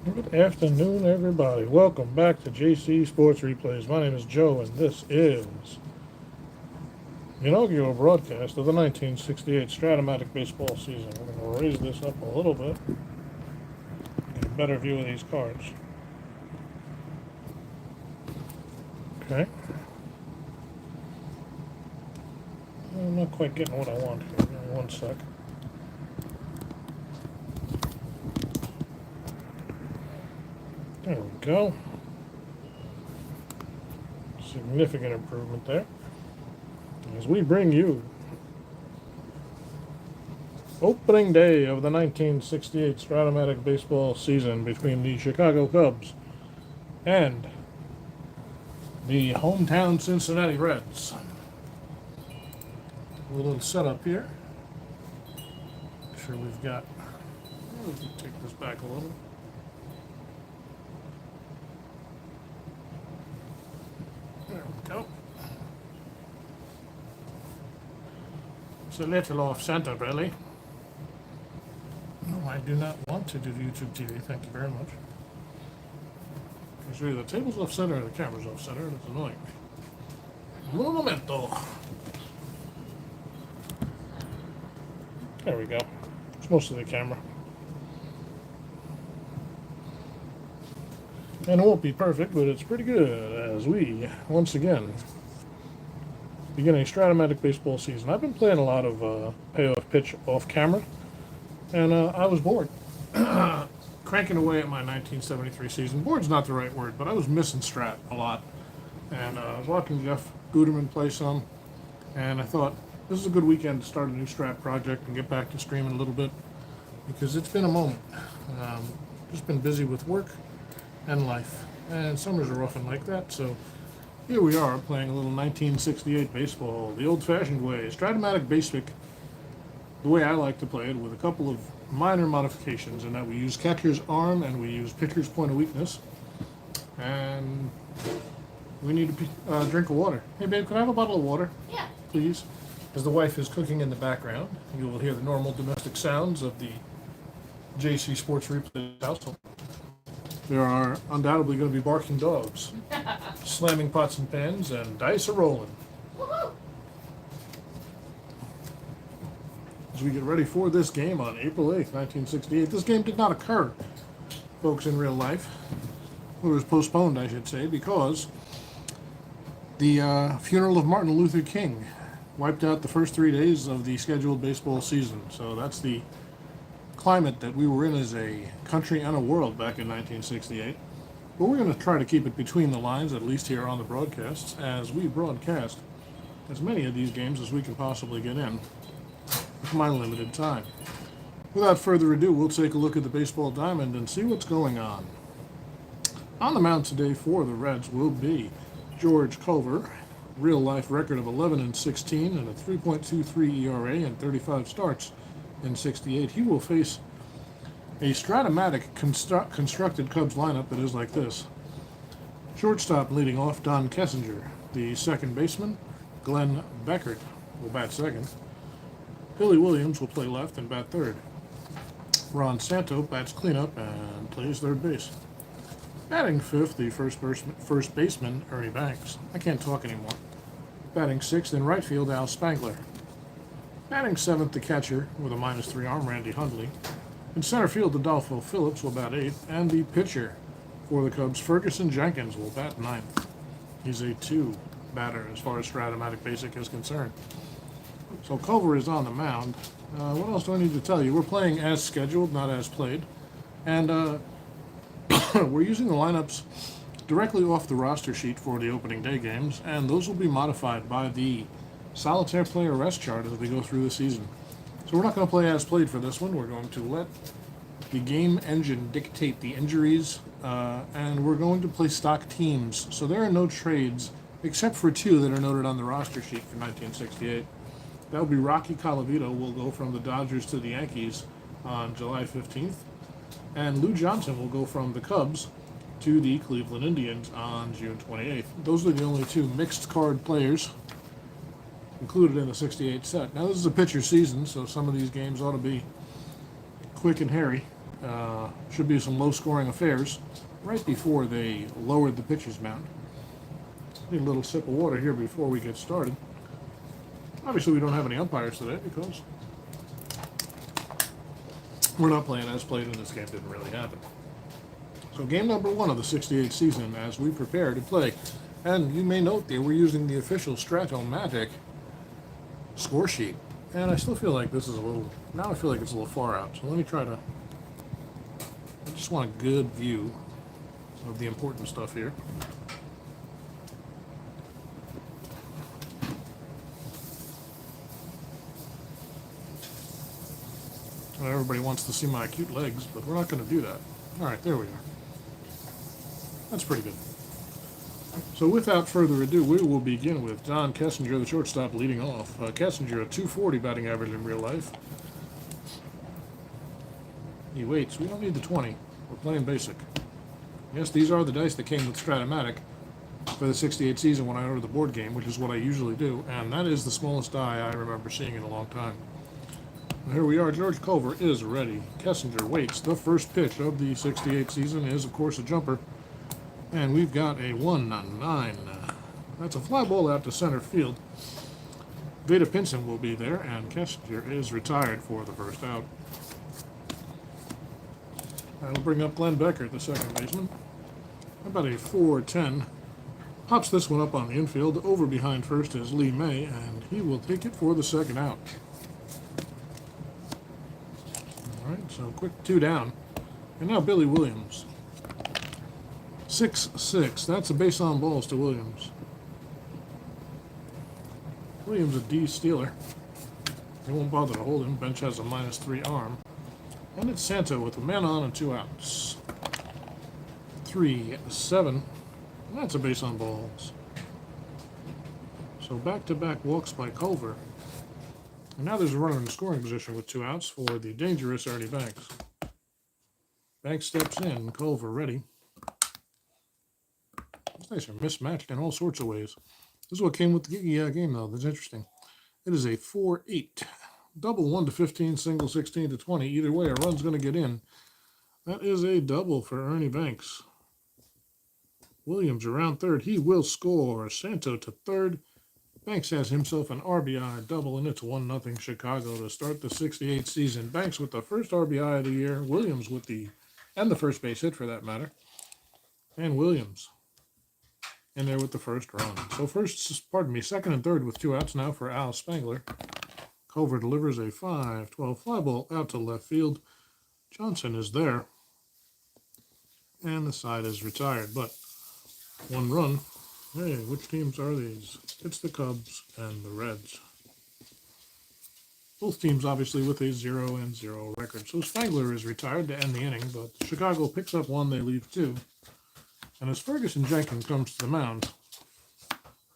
Good afternoon, everybody. Welcome back to JC Sports Replays. My name is Joe, and this is the inaugural broadcast of the 1968 Strat-O-Matic baseball season. We're going to raise this up a little bit, get a better view of these cards. Okay. I'm not quite getting what I want here. Give me one sec. There we go. Significant improvement there. As we bring you opening day of the 1968 Strat-O-Matic baseball season between the Chicago Cubs and the hometown Cincinnati Reds. A little setup here. Make sure we've got. Let me take this back a little. There we go. It's a little off center, really. No, I do not want to do YouTube TV. Thank you very much. Because really, the table's off center and the camera's off center, and it's annoying. Un momento. There we go. It's mostly the camera. And it won't be perfect, but it's pretty good as we, once again, begin a Strat-O-Matic baseball season. I've been playing a lot of payoff pitch off camera, and I was bored. Cranking away at my 1973 season. Bored's not the right word, but I was missing Strat a lot. And I was watching Jeff Guterman play some, and I thought, this is a good weekend to start a new Strat project and get back to streaming a little bit, because it's been a moment. Just been busy with work and life, and summers are often like that, so here we are playing a little 1968 baseball, the old-fashioned way. Strat-O-Matic basic, the way I like to play it, with a couple of minor modifications, in that we use catcher's arm and we use pitcher's point of weakness, and we need a drink of water. Hey babe, can I have a bottle of water? Yeah. Please. As the wife is cooking in the background, you will hear the normal domestic sounds of the JC Sports Replay household. There are undoubtedly going to be barking dogs, slamming pots and pans, and dice are rolling. Woohoo! As we get ready for this game on April 8th, 1968. This game did not occur, folks, in real life. It was postponed, I should say, because the funeral of Martin Luther King wiped out the first 3 days of the scheduled baseball season. So that's the climate that we were in as a country and a world back in 1968. But we're going to try to keep it between the lines, at least here on the broadcasts, as we broadcast as many of these games as we can possibly get in with my limited time. Without further ado, we'll take a look at the baseball diamond and see what's going on. On the mound today for the Reds will be George Culver, real-life record of 11-16 and a 3.23 ERA and 35 starts in 68. He will face a Strat-O-Matic constructed Cubs lineup that is like this. Shortstop leading off, Don Kessinger. The second baseman, Glenn Beckert, will bat second. Billy Williams will play left and bat third. Ron Santo bats cleanup and plays third base. Batting fifth, the first baseman, Ernie Banks. I can't talk anymore. Batting sixth in right field, Al Spangler. Batting seventh, the catcher, with a -3 arm, Randy Hundley. In center field, Adolfo Phillips will bat eighth, and the pitcher for the Cubs, Ferguson Jenkins, will bat ninth. He's a 2 batter as far as Strat-O-Matic basic is concerned. So Culver is on the mound. What else do I need to tell you? We're playing as scheduled, not as played. And we're using the lineups directly off the roster sheet for the opening day games, and those will be modified by the solitaire player rest chart as we go through the season. So we're not going to play as played for this one. We're going to let the game engine dictate the injuries, and we're going to play stock teams. So there are no trades, except for 2 that are noted on the roster sheet for 1968. That will be Rocky Colavito will go from the Dodgers to the Yankees on July 15th, and Lou Johnson will go from the Cubs to the Cleveland Indians on June 28th. Those are the only 2 mixed card players included in the 68 set. Now, this is a pitcher season, so some of these games ought to be quick and hairy. Should be some low-scoring affairs right before they lowered the pitcher's mound. Need a little sip of water here before we get started. Obviously, we don't have any umpires today because we're not playing as played, and this game didn't really happen. So game number 1 of the 68 season as we prepare to play. And you may note that we're using the official Strat-O-Matic score sheet. And I still feel like this is a little, now I feel like it's a little far out. So let me try to, I just want a good view of the important stuff here. Everybody wants to see my cute legs, but we're not going to do that. All right, there we are. That's pretty good. So without further ado, we will begin with Don Kessinger, the shortstop, leading off. Kessinger, a 240 batting average in real life. He waits. We don't need the 20. We're playing basic. Yes, these are the dice that came with Strat-O-Matic for the 68 season when I ordered the board game, which is what I usually do, and that is the smallest die I remember seeing in a long time. Here we are. George Culver is ready. Kessinger waits. The first pitch of the 68 season is, of course, a jumper. And we've got a 1-9. That's a fly ball out to center field. Veda Pinson will be there, and Kessinger is retired for the first out. That'll bring up Glenn Becker, the second baseman. About a 4-10. Pops this one up on the infield. Over behind first is Lee May, and he will take it for the second out. So quick 2 down. And now Billy Williams. 6-6. That's a base on balls to Williams. Williams a D stealer. They won't bother to hold him. Bench has a -3 arm. And it's Santo with a man on and 2 outs. 3-7. That's a base on balls. So back-to-back walks by Culver. And now there's a runner in scoring position with 2 outs for the dangerous Ernie Banks. Banks steps in. Culver ready. These guys are mismatched in all sorts of ways. This is what came with the game, though. That's interesting. It is a 4-8. Double 1 to 15, single 16 to 20. Either way, a run's going to get in. That is a double for Ernie Banks. Williams around third. He will score. Santo to third. Banks has himself an RBI double, and it's 1-0 Chicago to start the 68 season. Banks with the first RBI of the year. Williams with the first base hit for that matter. And Williams in there with the first run. So second and third with 2 outs now for Al Spangler. Culver delivers a 5-12 fly ball out to left field. Johnson is there. And the side is retired, but 1 run. Hey, which teams are these? It's the Cubs and the Reds. Both teams obviously with a 0-0 record. So Spangler is retired to end the inning, but Chicago picks up 1, they leave 2. And as Ferguson Jenkins comes to the mound,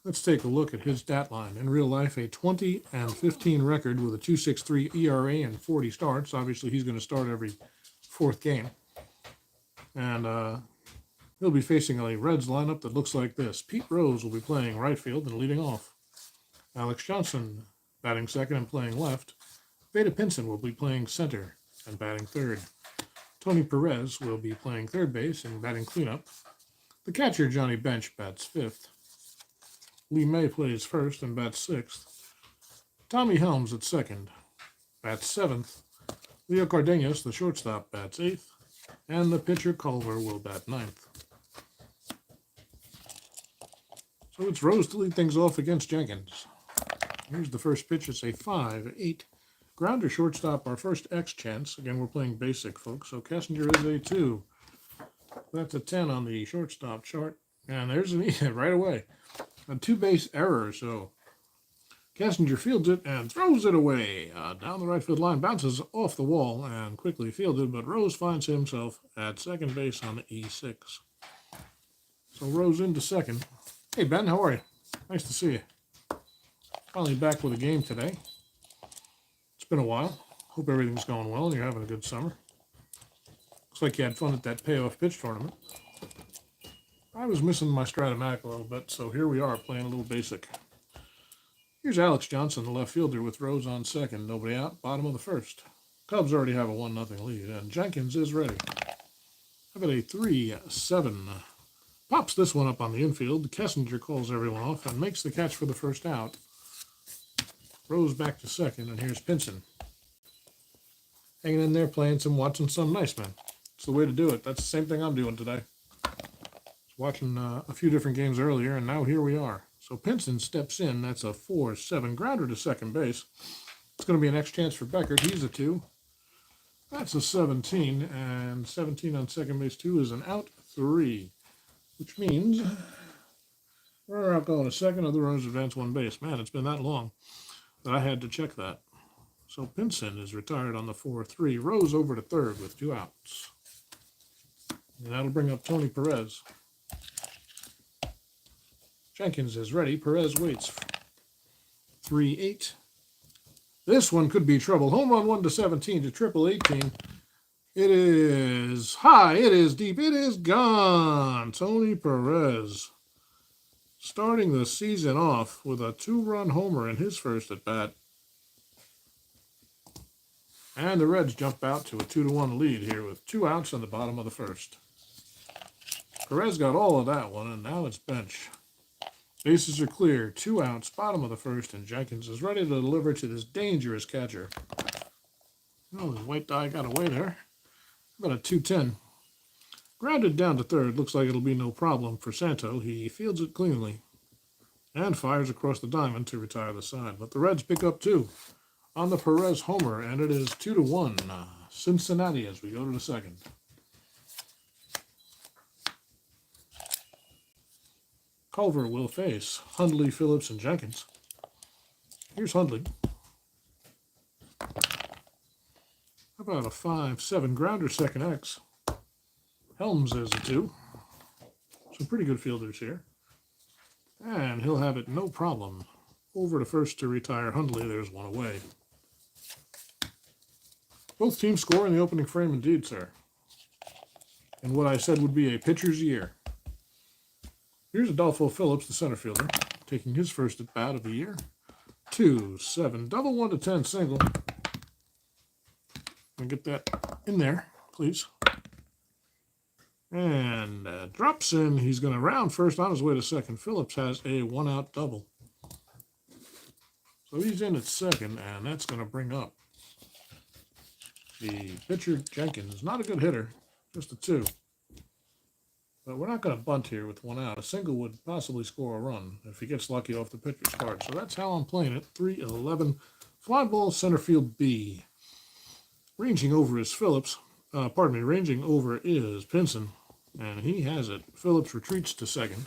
let's take a look at his stat line. In real life, a 20-15 record with a 2.63 ERA and 40 starts. Obviously, he's going to start every 4th game. And he'll be facing a Reds lineup that looks like this. Pete Rose will be playing right field and leading off. Alex Johnson batting second and playing left. Veda Pinson will be playing center and batting third. Tony Perez will be playing third base and batting cleanup. The catcher, Johnny Bench, bats 5th. Lee May plays first and bats 6th. Tommy Helms at second, bats 7th. Leo Cardenas, the shortstop, bats 8th. And the pitcher, Culver, will bat 9th. So it's Rose to lead things off against Jenkins. Here's the first pitch. It's a 5-8. Grounder shortstop, our first X chance. Again, we're playing basic, folks. So Kessinger is a 2. That's a 10 on the shortstop chart. And there's an E right away. A 2-base error, so Kessinger fields it and throws it away. Down the right field line, bounces off the wall and quickly fielded, but Rose finds himself at second base on the E6. So Rose into second. Hey, Ben, how are you? Nice to see you. Finally back with a game today. It's been a while. Hope everything's going well and you're having a good summer. Looks like you had fun at that payoff pitch tournament. I was missing my Strat-O-Matic a little bit, so here we are playing a little basic. Here's Alex Johnson, the left fielder, with Rose on second. Nobody out, bottom of the first. Cubs already have a 1-0 lead, and Jenkins is ready. How about a 3-7? Pops this one up on the infield. Kessinger calls everyone off and makes the catch for the first out. Rose back to second, and here's Pinson. Hanging in there, watching some nice, man. It's the way to do it. That's the same thing I'm doing today. Watching a few different games earlier, and now here we are. So Pinson steps in. That's a 4-7 grounder to second base. It's going to be a next chance for Beckert. He's a 2. That's a 17, and 17 on second base, 2 is an out 3, which means we're out going to second. Other runners advance 1 base. Man, it's been that long that I had to check that. So Pinson is retired on the 4-3. Rose over to third with 2 outs. And that'll bring up Tony Perez. Jenkins is ready. Perez waits. 3-8. This one could be trouble. Home run 1-17 to triple 18. It is high. It is deep. It is gone. Tony Perez starting the season off with a 2-run homer in his first at bat. And the Reds jump out to a 2-1 lead here with 2 outs in the bottom of the first. Perez got all of that one, and now it's bench. Bases are clear, 2 outs, bottom of the first, and Jenkins is ready to deliver to this dangerous catcher. Oh, his white die got away there. About a 2-10. Grounded down to third. Looks like it'll be no problem for Santo. He fields it cleanly and fires across the diamond to retire the side. But the Reds pick up 2 on the Perez homer, and it is 2-1. Cincinnati as we go to the second. Culver will face Hundley, Phillips, and Jenkins. Here's Hundley. How about a 5-7 grounder, second X? Helms is a 2. Some pretty good fielders here. And he'll have it no problem. Over to first to retire Hundley. There's 1 away. Both teams score in the opening frame indeed, sir. And what I said would be a pitcher's year. Here's Adolfo Phillips, the center fielder, taking his first at bat of the year. 2-7, double 1-10 single. And get that in there, please. And drops in. He's going to round first on his way to second. Phillips has a 1-out double. So he's in at second, and that's going to bring up the pitcher, Jenkins. Not a good hitter, just a 2. But we're not going to bunt here with 1 out. A single would possibly score a run if he gets lucky off the pitcher's card. So that's how I'm playing it. 3-11. Fly ball, center field B. Ranging over is Phillips. Ranging over is Pinson. And he has it. Phillips retreats to second.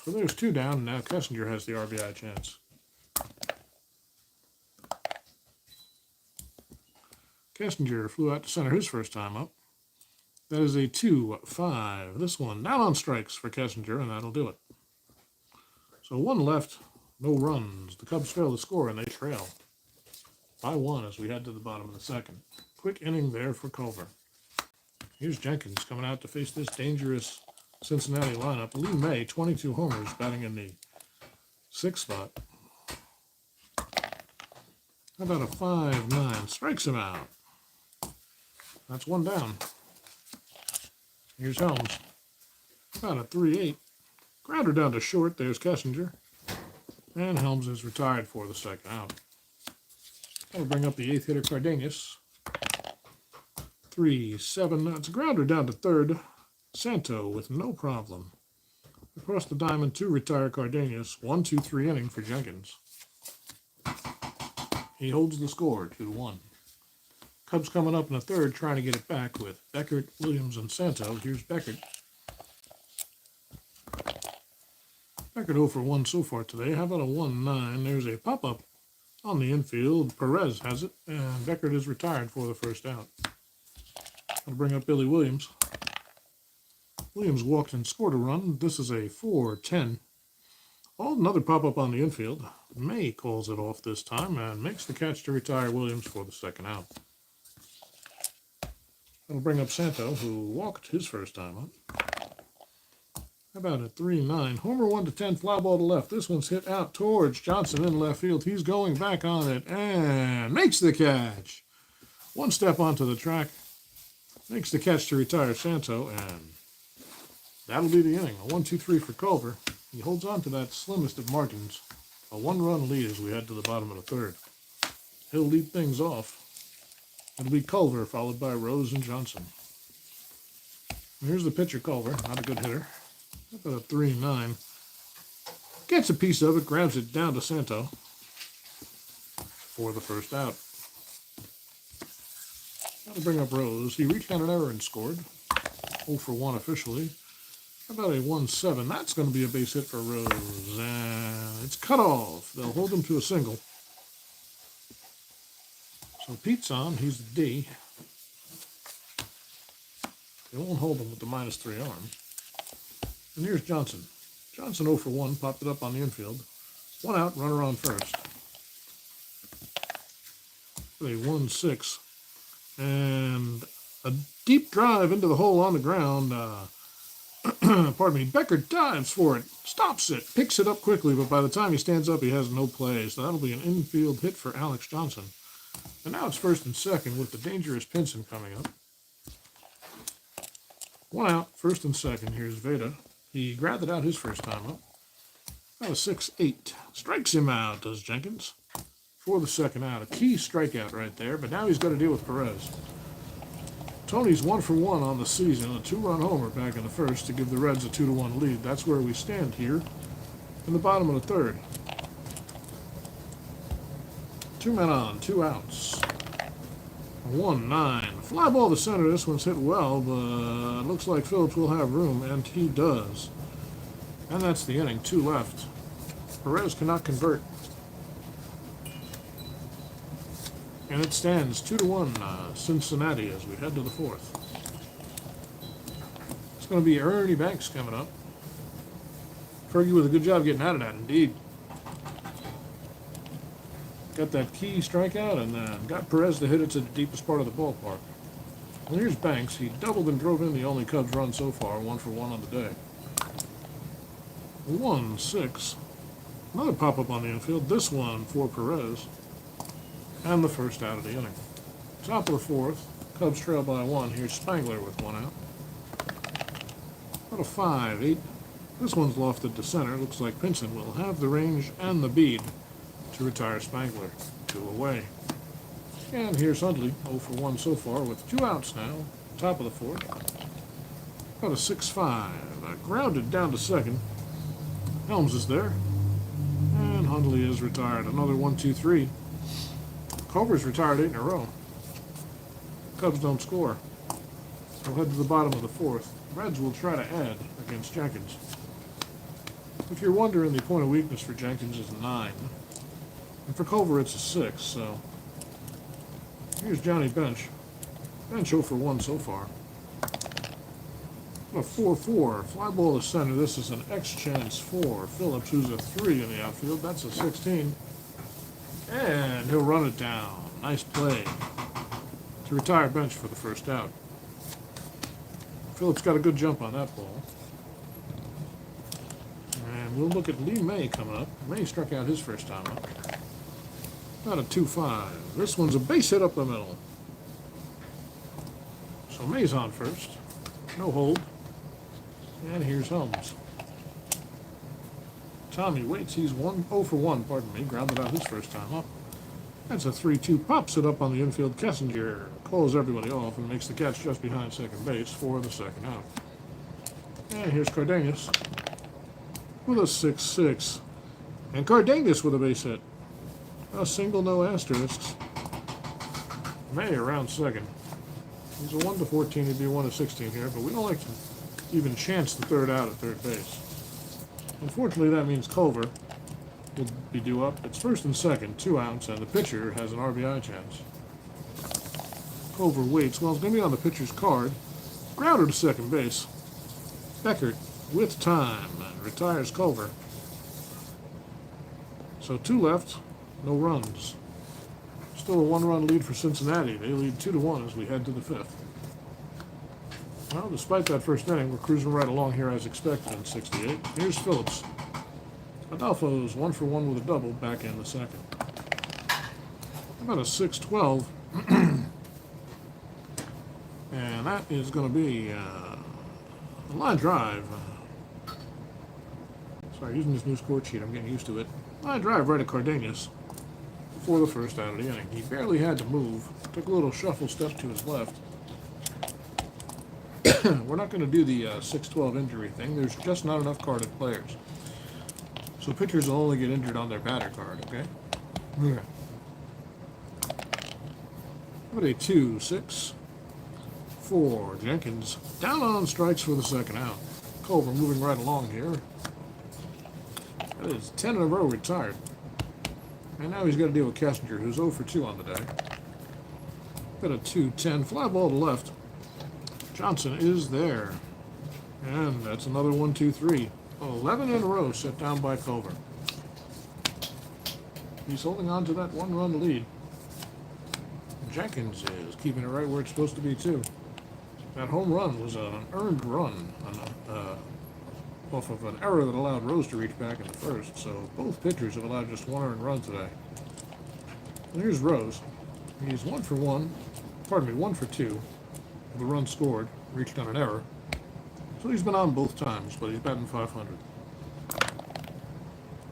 So there's 2 down, and now Kessinger has the RBI chance. Kessinger flew out to center his first time up. That is a 2-5. This one down on strikes for Kessinger, and that'll do it. So 1 left, no runs. The Cubs fail to score, and they trail by 1 as we head to the bottom of the second. Quick inning there for Culver. Here's Jenkins coming out to face this dangerous Cincinnati lineup. Lee May, 22 homers, batting in the 6th spot. How about a 5-9? Strikes him out. That's 1 down. Here's Helms. About a 3-8. Grounder down to short. There's Kessinger. And Helms is retired for the second out. That'll bring up the 8th hitter, Cardenas. 3-7. That's a grounder down to third. Santo with no problem. Across the diamond to retire Cardenas. 1-2-3 inning for Jenkins. He holds the score, 2-1. Cubs coming up in the third, trying to get it back with Beckert, Williams, and Santo. Here's Beckert. Beckert 0 for 1 so far today. How about a 1-9? There's a pop-up on the infield. Perez has it, and Beckert is retired for the first out. I'll bring up Billy Williams. Williams walked and scored a run. This is a 4-10. Oh, another pop-up on the infield. May calls it off this time and makes the catch to retire Williams for the second out. That'll bring up Santo, who walked his first time up. How about a 3-9? Homer 1-10, fly ball to left. This one's hit out towards Johnson in left field. He's going back on it and makes the catch. One step onto the track, makes the catch to retire Santo, and that'll be the inning. A 1-2-3 for Culver. He holds on to that slimmest of margins. A one-run lead as we head to the bottom of the third. He'll lead things off. It'll be Culver, followed by Rose and Johnson. And here's the pitcher, Culver. Not a good hitter. About a 3-9. Gets a piece of it, grabs it down to Santo for the first out. That'll bring up Rose. He reached out an error and scored. 0 for 1 officially. About a 1-7. That's going to be a base hit for Rose. And it's cut off. They'll hold him to a single. So Pete's on. He's the D. They won't hold him with the -3 arm. And here's Johnson. Johnson 0 for 1. Popped it up on the infield. 1 out. Runner on first. A 1-6. And a deep drive into the hole on the ground. Pardon me. Becker dives for it, stops it, picks it up quickly, but by the time he stands up, he has no play. So that'll be an infield hit for Alex Johnson. And now it's first and second with the dangerous Pinson coming up. 1 out, first and second. Here's Veda. He grabbed it out his first time up. About a 6-8. Strikes him out, does Jenkins, for the second out. A key strikeout right there, but now he's got to deal with Perez. Tony's 1 for 1 on the season, a 2-run homer back in the first to give the Reds a 2-1 lead. That's where we stand here in the bottom of the third. 2 men on, 2 outs. 1-9. Fly ball to center. This one's hit well, but looks like Phillips will have room, and he does. And that's the inning. 2 left. Perez cannot convert. And it stands 2-1 Cincinnati as we head to the fourth. It's going to be Ernie Banks coming up. Fergie with a good job getting out of that, indeed. Got that key strikeout and then got Perez to hit it to the deepest part of the ballpark. And here's Banks. He doubled and drove in the only Cubs run so far, 1 for 1 on the day. 1-6. Another pop-up on the infield. This one for Perez. And the first out of the inning. Top of the fourth. Cubs trail by 1. Here's Spangler with 1 out. About a 5-8. This one's lofted to center. Looks like Pinson will have the range and the bead to retire Spangler. 2 away. And here's Hundley. 0 for 1 so far with 2 outs now. Top of the fourth. About a 6-5. Grounded down to second. Helms is there. And Hundley is retired. Another 1-2-3. Culver's retired 8 in a row. Cubs don't score. We'll head to the bottom of the fourth. Reds will try to add against Jenkins. If you're wondering, the point of weakness for Jenkins is 9. And for Culver, it's a 6. So here's Johnny Bench. Bench 0 for 1 so far. A 4-4. Fly ball to center. This is an X chance for Phillips, who's a 3 in the outfield. That's a 16. And he'll run it down. Nice play to retire Bench for the first out. Phillips got a good jump on that ball. And we'll look at Lee May coming up. May struck out his first time up. About a 2-5. This one's a base hit up the middle. So May's on first. No hold. And here's Helms. Tommy waits. He's 0 for 1, pardon me. Grounded out his first time up. That's a 3-2. Pops it up on the infield. Kessinger calls everybody off and makes the catch just behind second base for the second out. And here's Cardenas with a 6-6. And Cardenas with a base hit. A single, no asterisks. May around second. He's a 1-14. He'd be 1-16 here, but we don't like to even chance the third out at third base. Unfortunately, that means Culver will be due up. It's first and second, 2 outs, and the pitcher has an RBI chance. Culver waits. Well, it's going to be on the pitcher's card. Grounder to second base. Beckert with time and retires Culver. So 2 left, no runs. Still a 1-run lead for Cincinnati. They lead 2-1 as we head to the fifth. Well, despite that first inning, we're cruising right along here as expected in 68. Here's Phillips. Adolfo's 1 for 1 with a double back in the second. About a 6-12. And that is going to be a line drive. Sorry, using this new score sheet, I'm getting used to it. Line drive right at Cardenas for the first out of the inning. He barely had to move. Took a little shuffle step to his left. We're not going to do the 6-12 injury thing. There's just not enough carded players. So pitchers will only get injured on their batter card, okay? Yeah. What a 2-6 for Jenkins. Down on strikes for the second out. Culver moving right along here. That is 10 in a row retired. And now he's got to deal with Kessinger, who's 0 for 2 on the day. Got a 2-10 fly ball to left. Johnson is there. And that's another 1-2-3. 11 in a row set down by Culver. He's holding on to that one-run lead. Jenkins is keeping it right where it's supposed to be, too. That home run was an earned run off of an error that allowed Rose to reach back in the first. So both pitchers have allowed just one earned run today. And here's Rose. He's 1 for 1. Pardon me, 1 for 2. The run scored, reached on an error. So he's been on both times, but he's batting .500.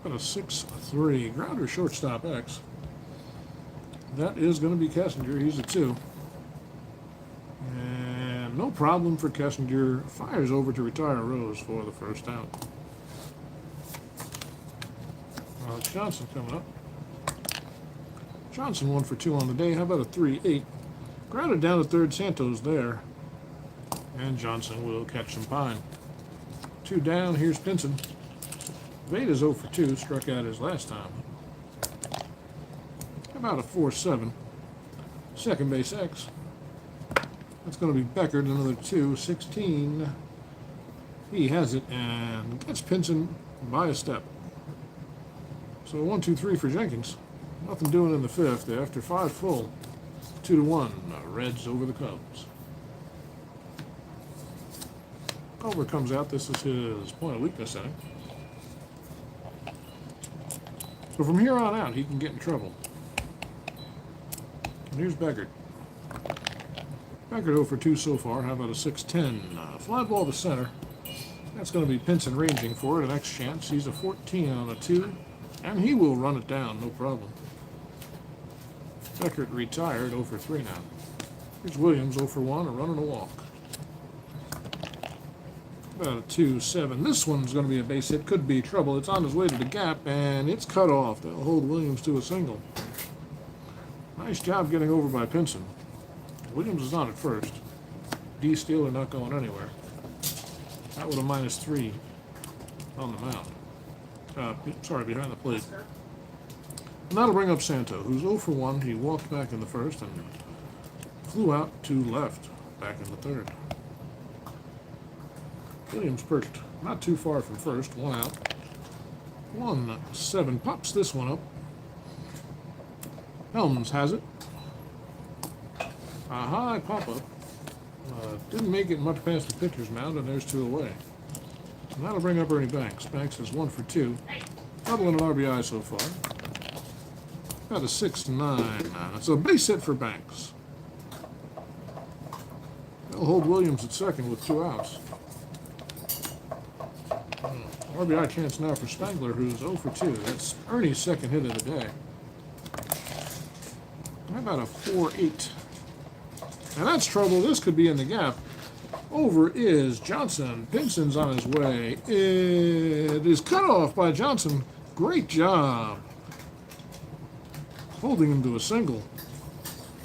Got a 6-3 grounder shortstop X. That is going to be Kessinger. He's a 2. And no problem for Kessinger. Fires over to retire Rose for the first out. Alex Johnson coming up. Johnson 1 for 2 on the day. How about a 3-8? Grounded down to third. Santos there. And Johnson will catch some pine. 2 down. Here's Pinson. Veda's 0 for 2. Struck out his last time. How about a 4-7? Second base X. That's going to be Beckert. Another 2. 16. He has it and gets Pinson by a step. So 1-2-3 for Jenkins. Nothing doing in the fifth. After 5 full. 2-1. Reds over the Cubs. Culver comes out. This is his point of weakness inning. So from here on out, he can get in trouble. And here's Beckert. Beckert 0 for 2 so far. How about a 6-10? Fly ball to center. That's going to be Pinson ranging for it. An X chance. He's a 14 on a 2. And he will run it down. No problem. Beckert retired 0 for 3 now. Here's Williams 0 for 1. A run and a walk. About a 2-7. This one's going to be a base hit. Could be trouble. It's on his way to the gap, and it's cut off. They'll hold Williams to a single. Nice job getting over by Pinson. Williams is on at first. D Steeler not going anywhere. That with a -3 on the mound. Sorry, behind the plate. And that'll bring up Santo, who's 0 for 1. He walked back in the first and flew out to left, back in the third. Williams perched not too far from first, 1 out. 1-7 pops this one up. Helms has it. A high pop-up. Didn't make it much past the pitcher's mound, and there's 2 away. And that'll bring up Ernie Banks. Banks is 1 for 2. Double and an RBI so far. Got a 6-9. It's a base hit for Banks. They'll hold Williams at second with 2 outs. RBI chance now for Spangler, who's 0 for 2. That's Ernie's second hit of the day. How about a 4-8? And that's trouble. This could be in the gap. Over is Johnson. Pinson's on his way. It is cut off by Johnson. Great job. Holding him to a single.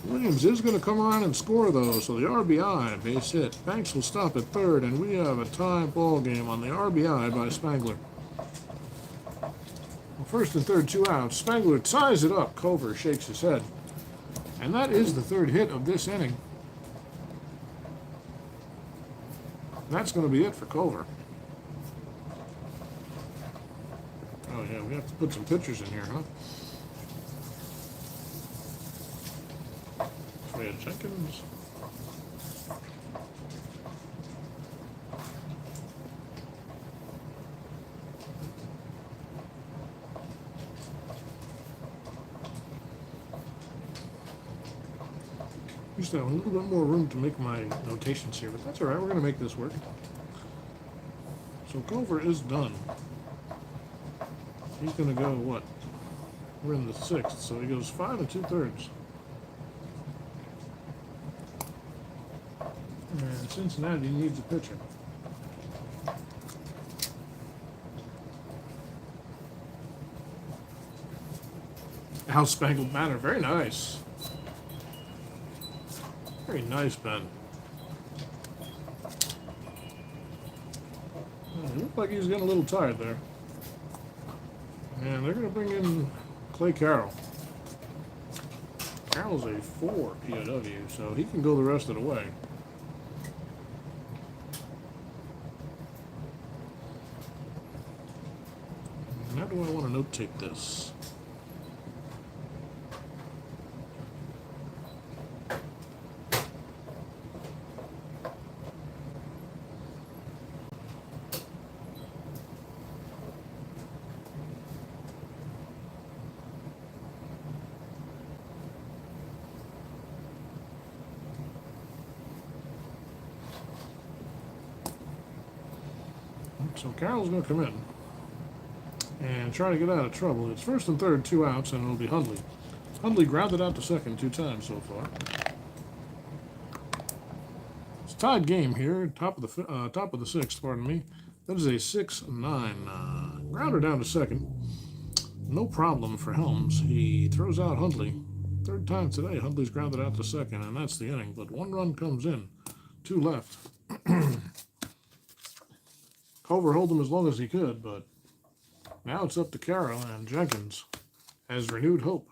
Williams is going to come around and score, though, so the RBI, base hit. Banks will stop at third, and we have a tie ball game on the RBI by Spangler. Well, first and third, 2 outs. Spangler ties it up. Culver shakes his head. And that is the 3rd hit of this inning. That's going to be it for Culver. Oh, yeah, we have to put some pitchers in here, huh? We had Jenkins. Just have a little bit more room to make my notations here, but that's all right. We're going to make this work. So Culver is done. He's going to go what? We're in the 6th, so he goes 5 2/3. And Cincinnati needs a pitcher. House Spangled Banner, very nice. Very nice, Ben. He looked like he was getting a little tired there. And they're going to bring in Clay Carroll. Carroll's a 4 POW, so he can go the rest of the way. Now do I want to notate this? So Carroll's going to come in and try to get out of trouble. It's 1st and 3rd, 2 outs, and it'll be Hundley. Hundley grounded out to 2nd 2 times so far. It's a tied game here, top of the 6th, pardon me. That is a 6-9. Grounder down to 2nd. No problem for Helms. He throws out Hundley. 3rd time today, Hundley's grounded out to 2nd, and that's the inning. But 1 run comes in, 2 left. Culver held him as long as he could, but now it's up to Carroll, and Jenkins has renewed hope.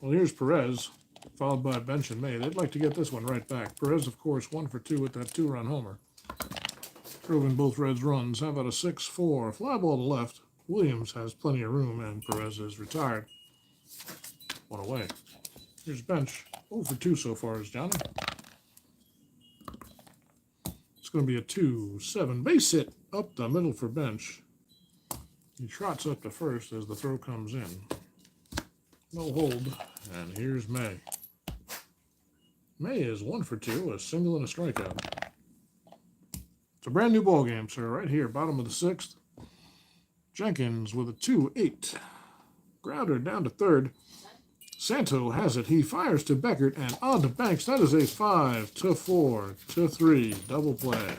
Well, here's Perez, followed by Bench and May. They'd like to get this one right back. Perez, of course, 1 for 2 with that 2-run homer. Drove in both Reds' runs. How about a 6-4 fly ball to left? Williams has plenty of room, and Perez is retired. 1 away. Here's Bench. 0 for 2 so far is Johnny. It's going to be a 2-7 base hit up the middle for Bench. He trots up to first as the throw comes in. No hold, and here's May. May is 1 for 2, a single and a strikeout. It's a brand new ball game, sir, right here, bottom of the 6th. Jenkins with a 2-8. Grounder down to 3rd. Santo has it. He fires to Beckert and on to Banks. That is a 5-4-3 double play.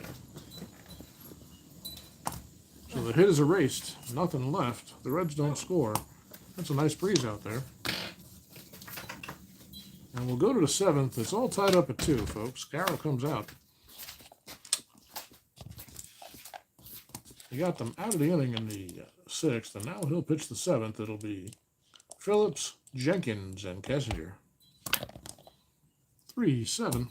So the hit is erased. Nothing left. The Reds don't score. That's a nice breeze out there. And we'll go to the 7th. It's all tied up at 2, folks. Carroll comes out. He got them out of the inning in the 6th, and now he'll pitch the 7th. It'll be Phillips, Jenkins, and Kessinger. 3-7.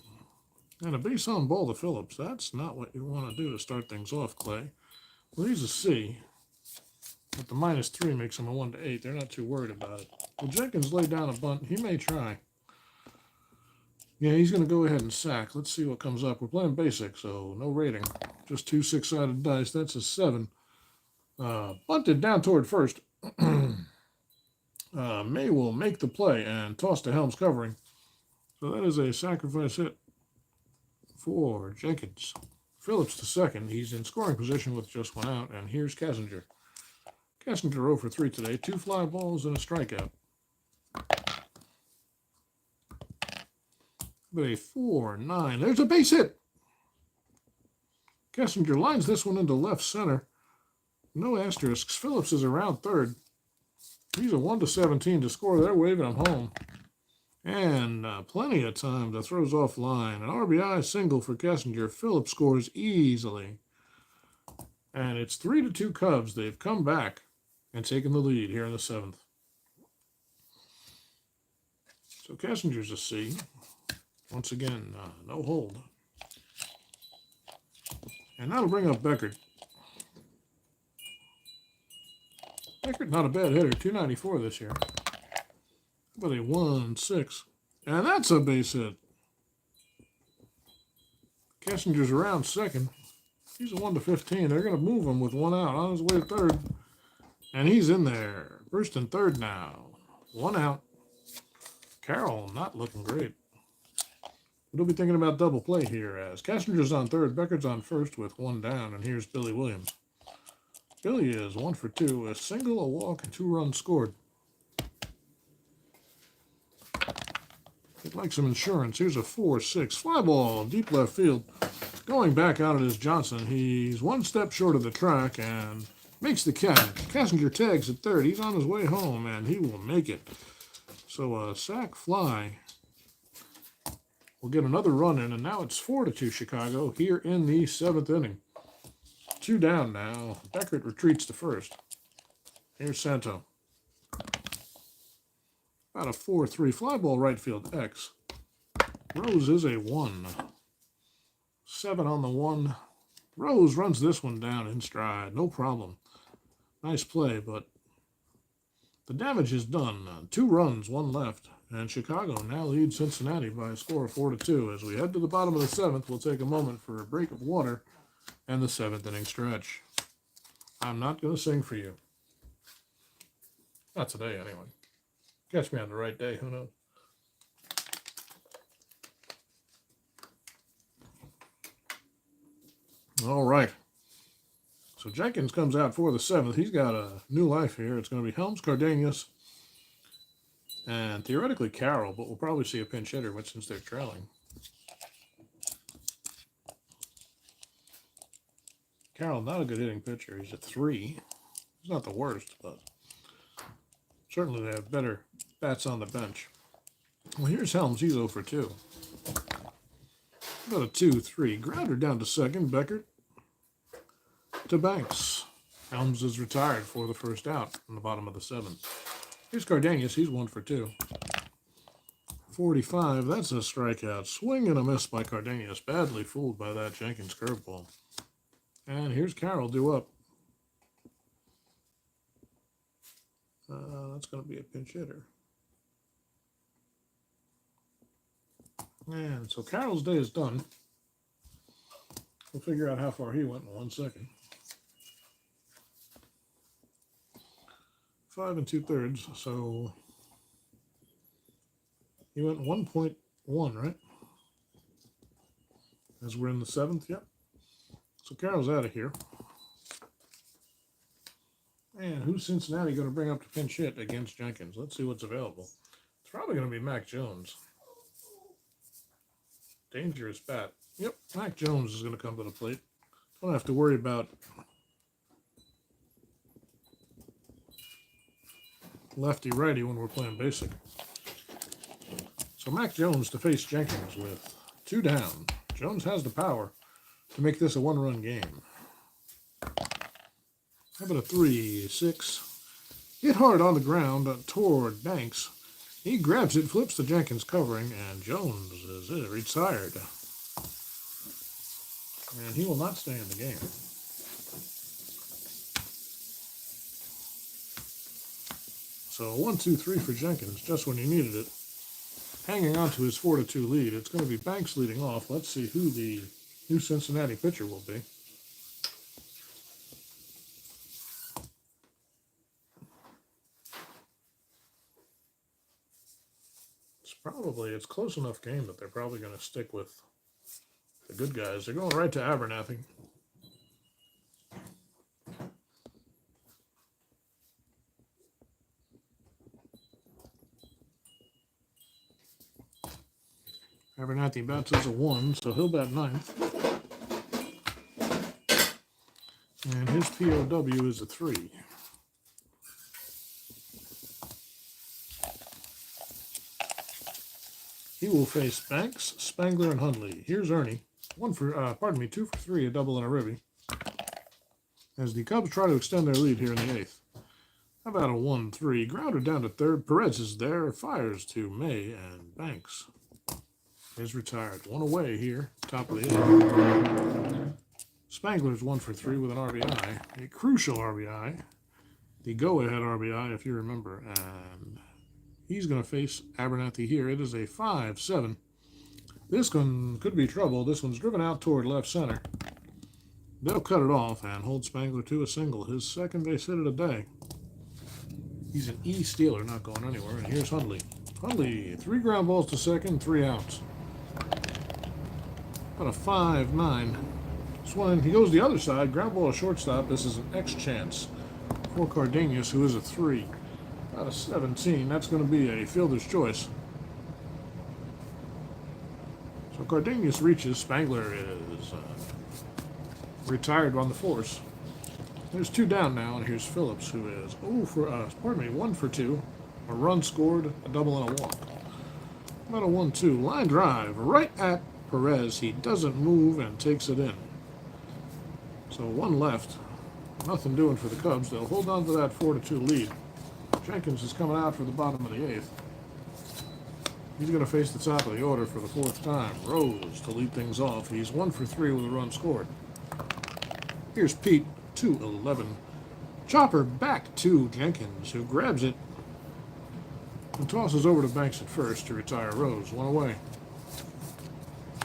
And a base on ball to Phillips. That's not what you want to do to start things off, Clay. Well, he's a C. But the -3 makes him a 1-8. They're not too worried about it. Well, Jenkins laid down a bunt. He may try. Yeah, he's going to go ahead and sack. Let's see what comes up. We're playing basic, so no rating. Just 2 6-sided dice. That's a 7. Bunted down toward first. May will make the play and toss to Helms covering. So that is a sacrifice hit for Jenkins. Phillips to 2nd. He's in scoring position with just 1 out. And here's Kessinger. Kessinger 0 for 3 today. 2 fly balls and a strikeout. But a 4-9. There's a base hit. Kessinger lines this one into left center. No asterisks. Phillips is around 3rd. He's a 1-17 to score. They're waving him home. And plenty of time to throws off line. An RBI single for Kessinger. Phillips scores easily. And it's 3-2 Cubs. They've come back and taken the lead here in the 7th. So Kessinger's a C. Once again, no hold. And that'll bring up Beckert. Beckert, not a bad hitter, 294 this year. But a 1-6. And that's a base hit. Kessinger's around 2nd. He's a 1-15. They're going to move him with 1 out on his way to 3rd. And he's in there. 1st and 3rd now. 1 out. Carroll not looking great. We'll be thinking about double play here as Cassinger's on third, Becker's on first with one down, and here's Billy Williams. Billy is 1 for 2, a single, a walk, and 2 runs scored. He'd like some insurance. Here's a 4-6 fly ball, deep left field. Going back out it is Johnson. He's 1 step short of the track and makes the catch. Cassinger tags at third. He's on his way home, and he will make it. So a sac fly will get another run in, and now it's 4-2 Chicago here in the 7th inning. 2 down now. Beckert retreats to first. Here's Santo. About a 4-3 fly ball right field X. Rose is a 1. 7 on the 1. Rose runs this one down in stride. No problem. Nice play, but the damage is done. 2 runs, 1 left. And Chicago now leads Cincinnati by a score of 4-2. As we head to the bottom of the 7th, we'll take a moment for a break of water and the 7th inning stretch. I'm not going to sing for you. Not today, anyway. Catch me on the right day, who knows? All right. So Jenkins comes out for the 7th. He's got a new life here. It's going to be Helms, Cardenas, and theoretically Carroll, but we'll probably see a pinch hitter since they're trailing. Carroll, not a good hitting pitcher. He's a 3. He's not the worst, but certainly they have better bats on the bench. Well, here's Helms. He's 0 for 2. Got a 2-3. Grounder down to second. Beckert to Banks. Helms is retired for the first out in the bottom of the 7th. Here's Cardenas. He's 1 for 2. 45. That's a strikeout. Swing and a miss by Cardenas. Badly fooled by that Jenkins curveball. And here's Carroll due up. That's going to be a pinch hitter. And so Carroll's day is done. We'll figure out how far he went in 1 second. 5 2/3, so he went 1.1, right? As we're in the 7th, yep. So Carroll's out of here. And who's Cincinnati going to bring up to pinch hit against Jenkins? Let's see what's available. It's probably going to be Mac Jones. Dangerous bat. Yep, Mac Jones is going to come to the plate. Don't have to worry about lefty-righty when we're playing basic. So Mac Jones to face Jenkins with 2 down. Jones has the power to make this a 1-run game. How about a 3-6? Hit hard on the ground toward Banks. He grabs it, flips to Jenkins covering, and Jones is retired. And he will not stay in the game. So 1-2-3 for Jenkins, just when he needed it. Hanging on to his 4-2 lead. It's going to be Banks leading off. Let's see who the new Cincinnati pitcher will be. It's close enough game that they're probably going to stick with the good guys. They're going right to Abernathy. Abernathy bats as a 1, so he'll bat 9th. And his POW is a 3. He will face Banks, Spangler, and Hundley. Here's Ernie. 2 for 3, a double and a ribby. As the Cubs try to extend their lead here in the 8th. How about a 1-3? Grounder down to third. Perez is there. Fires to May, and Banks is retired. 1 away here, top of the 8th. Spangler's 1 for 3 with an RBI. A crucial RBI. The go-ahead RBI, if you remember. And he's going to face Abernathy here. It is a 5-7. This one could be trouble. This one's driven out toward left center. They'll cut it off and hold Spangler to a single. His second base hit of the day. He's an E-stealer, not going anywhere. And here's Hundley. Huntley, 3 ground balls to second, 3 outs. About a 5-9. Swing, he goes the other side, ground ball to shortstop. This is an X chance for Cardenas, who is a 3. About a 17. That's going to be a fielder's choice. So Cardenas reaches. Spangler is retired on the force. There's 2 down now, and here's Phillips, who is 1 for 2. A run scored, a double, and a walk. About a 1-2. Line drive right at Perez. He doesn't move and takes it in. So 1 left. Nothing doing for the Cubs. They'll hold on to that 4-2 lead. Jenkins is coming out for the bottom of the 8th. He's going to face the top of the order for the 4th time. Rose to lead things off. He's 1 for 3 with a run scored. Here's Pete, 2-11. Chopper back to Jenkins, who grabs it and tosses over to Banks at first to retire Rose. 1 away.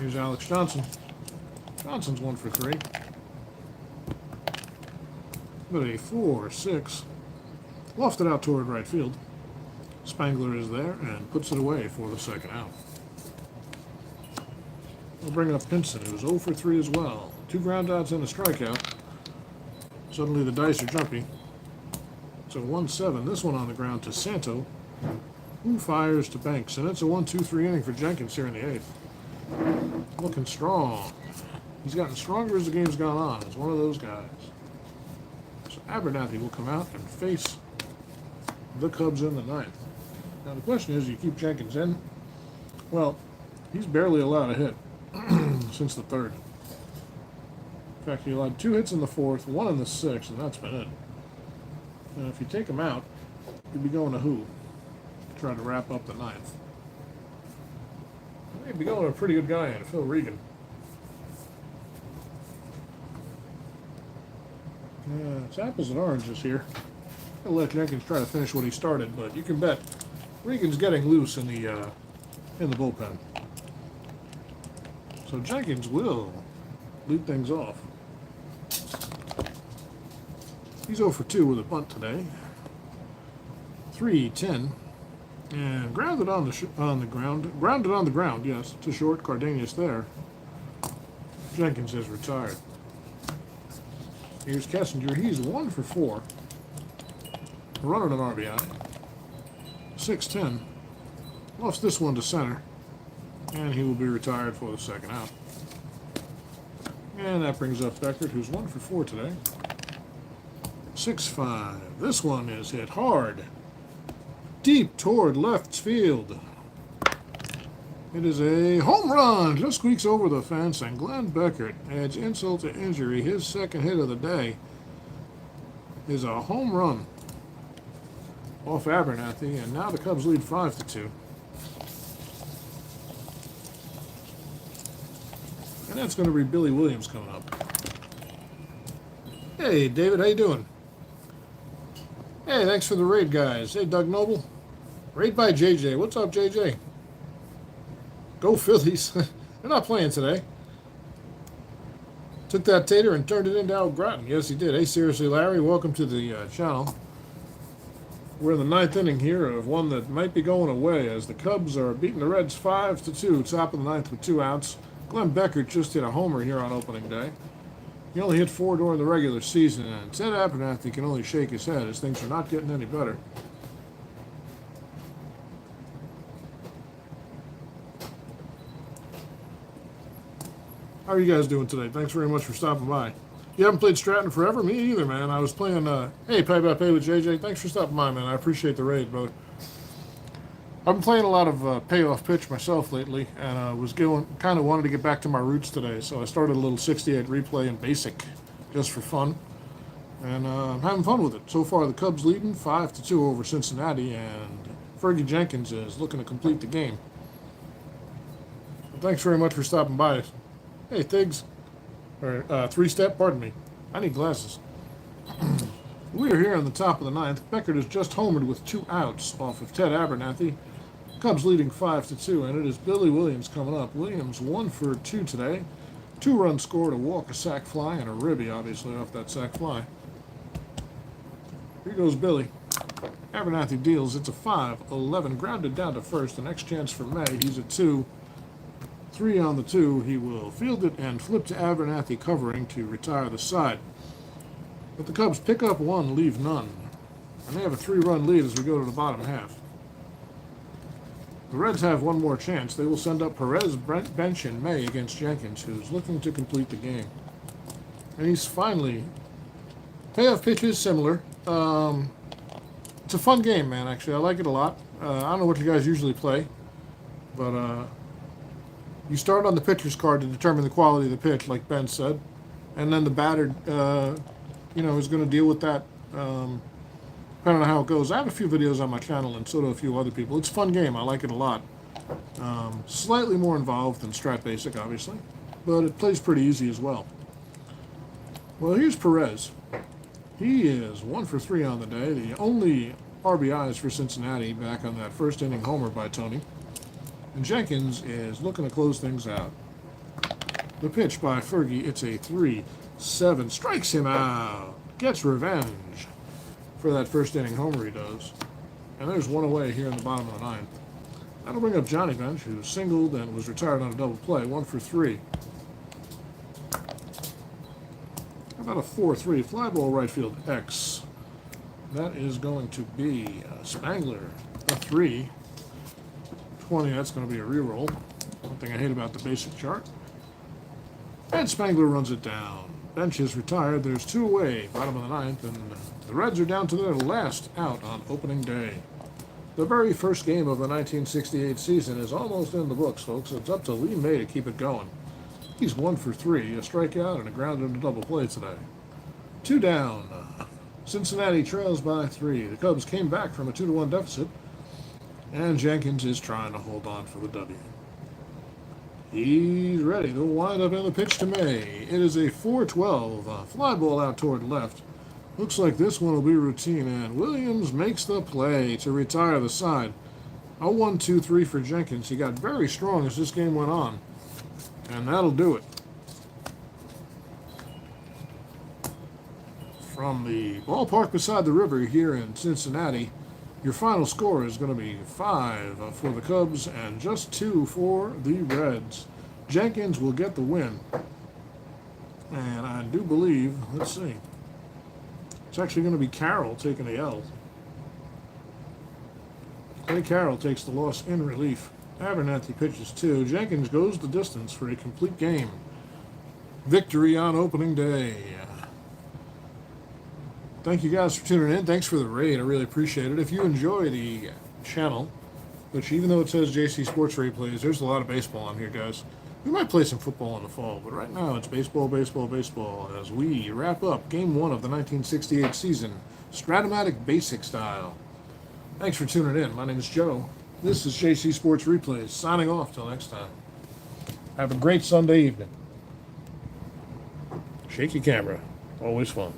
Here's Alex Johnson. Johnson's 1 for 3. But a 4-6. Lofted out toward right field. Spangler is there and puts it away for the 2nd out. We'll bring up Pinson, who's 0 for 3 as well. 2 ground outs and a strikeout. Suddenly the dice are jumpy. So 1-7. This one on the ground to Santo, who fires to Banks. And it's a 1-2-3 inning for Jenkins here in the 8th. Looking strong. He's gotten stronger as the game's gone on. He's one of those guys. So Abernathy will come out and face the Cubs in the 9th. Now the question is, you keep Jenkins in? Well, he's barely allowed a hit since the 3rd. In fact, he allowed 2 hits in the 4th, 1 in the 6th, and that's been it. And if you take him out, you'd be going to who? Trying to wrap up the 9th. You'd be going to a pretty good guy in Phil Regan. It's apples and oranges here. I'll let Jenkins try to finish what he started, but you can bet Regan's getting loose in the bullpen. So Jenkins will lead things off. He's 0 for 2 with a bunt today. 3-10. And grounded on the ground. Grounded on the ground, yes, to short. Cardenas there. Jenkins is retired. Here's Kessinger. He's 1 for 4. Running an RBI. 6-10. Lost this one to center. And he will be retired for the 2nd out. And that brings up Beckert, who's 1 for 4 today. 6-5. This one is hit hard. Deep toward left field. It is a home run. Just squeaks over the fence, and Glenn Beckert adds insult to injury. His 2nd hit of the day is a home run off Abernathy, and now the Cubs lead 5-2. And that's going to be Billy Williams coming up. Hey, David, how you doing? Hey, thanks for the raid, guys. Hey, Doug Noble. Raid by JJ. What's up, JJ? Go Phillies. They're not playing today. Took that tater and turned it into Al Groton. Yes, he did. Hey, seriously, Larry, welcome to the channel. We're in the 9th inning here of one that might be going away as the Cubs are beating the Reds 5-2, top of the 9th with 2 outs. Glenn Beckert just hit a homer here on opening day. He only hit 4 during the regular season, and Ted Abernathy can only shake his head as things are not getting any better. How are you guys doing today? Thanks very much for stopping by. You haven't played Strat in forever? Me either, man. I was playing, hey, Pay by Pay with JJ. Thanks for stopping by, man. I appreciate the raid, brother. I've been playing a lot of payoff pitch myself lately, and I was kind of wanted to get back to my roots today, so I started a little 68 replay in basic just for fun, and I'm having fun with it. So far, the Cubs leading 5-2 over Cincinnati, and Fergie Jenkins is looking to complete the game. Thanks very much for stopping by. Hey, Thiggs. Or, 3-step, pardon me. I need glasses. We are here on the top of the 9th. Beckert has just homered with 2 outs off of Ted Abernathy. Cubs leading 5-2, and it is Billy Williams coming up. Williams 1 for 2 today. 2 runs scored, a walk, a sac fly, and a ribby, obviously, off that sac fly. Here goes Billy. Abernathy deals. It's a 5-11. Grounded down to first. The next chance for May. He's at 2. 3 on the 2. He will field it and flip to Abernathy covering to retire the side. But the Cubs pick up 1, leave none. And they have a 3-run lead as we go to the bottom half. The Reds have one more chance. They will send up Perez, bench, and May against Jenkins, who's looking to complete the game. And he's finally... Payoff pitch is similar. It's a fun game, man, actually. I like it a lot. I don't know what you guys usually play, but you start on the pitcher's card to determine the quality of the pitch, like Ben said, and then the batter, is going to deal with that depending on how it goes. I have a few videos on my channel, and so do a few other people. It's a fun game. I like it a lot. Slightly more involved than Strat-Basic, obviously, but it plays pretty easy as well. Well, here's Perez. He is 1 for 3 on the day. The only RBIs for Cincinnati back on that first inning homer by Tony. And Jenkins is looking to close things out. The pitch by Fergie, it's a 3-7. Strikes him out. Gets revenge for that first inning homer he does. And there's one away here in the bottom of the 9th. That'll bring up Johnny Bench, who singled and was retired on a double play. 1 for 3. About a 4-3 fly ball right field X. That is going to be Spangler, a 3. 20, that's going to be a reroll. One thing I hate about the basic chart. And Spangler runs it down. Bench is retired. There's 2 away, bottom of the 9th, and the Reds are down to their last out on opening day. The very first game of the 1968 season is almost in the books, folks. It's up to Lee May to keep it going. He's 1 for 3, a strikeout and a ground and a double play today. 2 down. Cincinnati trails by 3. The Cubs came back from a 2-1 deficit, and Jenkins is trying to hold on for the W. He's ready to wind up in the pitch to May. It is a 4-12. Fly ball out toward left. Looks like this one will be routine, and Williams makes the play to retire the side. A 1-2-3 for Jenkins. He got very strong as this game went on. And that'll do it. From the ballpark beside the river here in Cincinnati, your final score is going to be 5 for the Cubs and just 2 for the Reds. Jenkins will get the win. And I do believe, let's see, it's actually going to be Carroll taking the L. Eddie Carroll takes the loss in relief. Abernathy pitches 2. Jenkins goes the distance for a complete game. Victory on opening day. Thank you guys for tuning in. Thanks for the raid. I really appreciate it. If you enjoy the channel, which even though it says JC Sports Replays, there's a lot of baseball on here, guys. We might play some football in the fall, but right now it's baseball, baseball, baseball as we wrap up Game 1 of the 1968 season, Strat-O-Matic Basic Style. Thanks for tuning in. My name is Joe. This is JC Sports Replays, signing off till next time. Have a great Sunday evening. Shaky camera, always fun.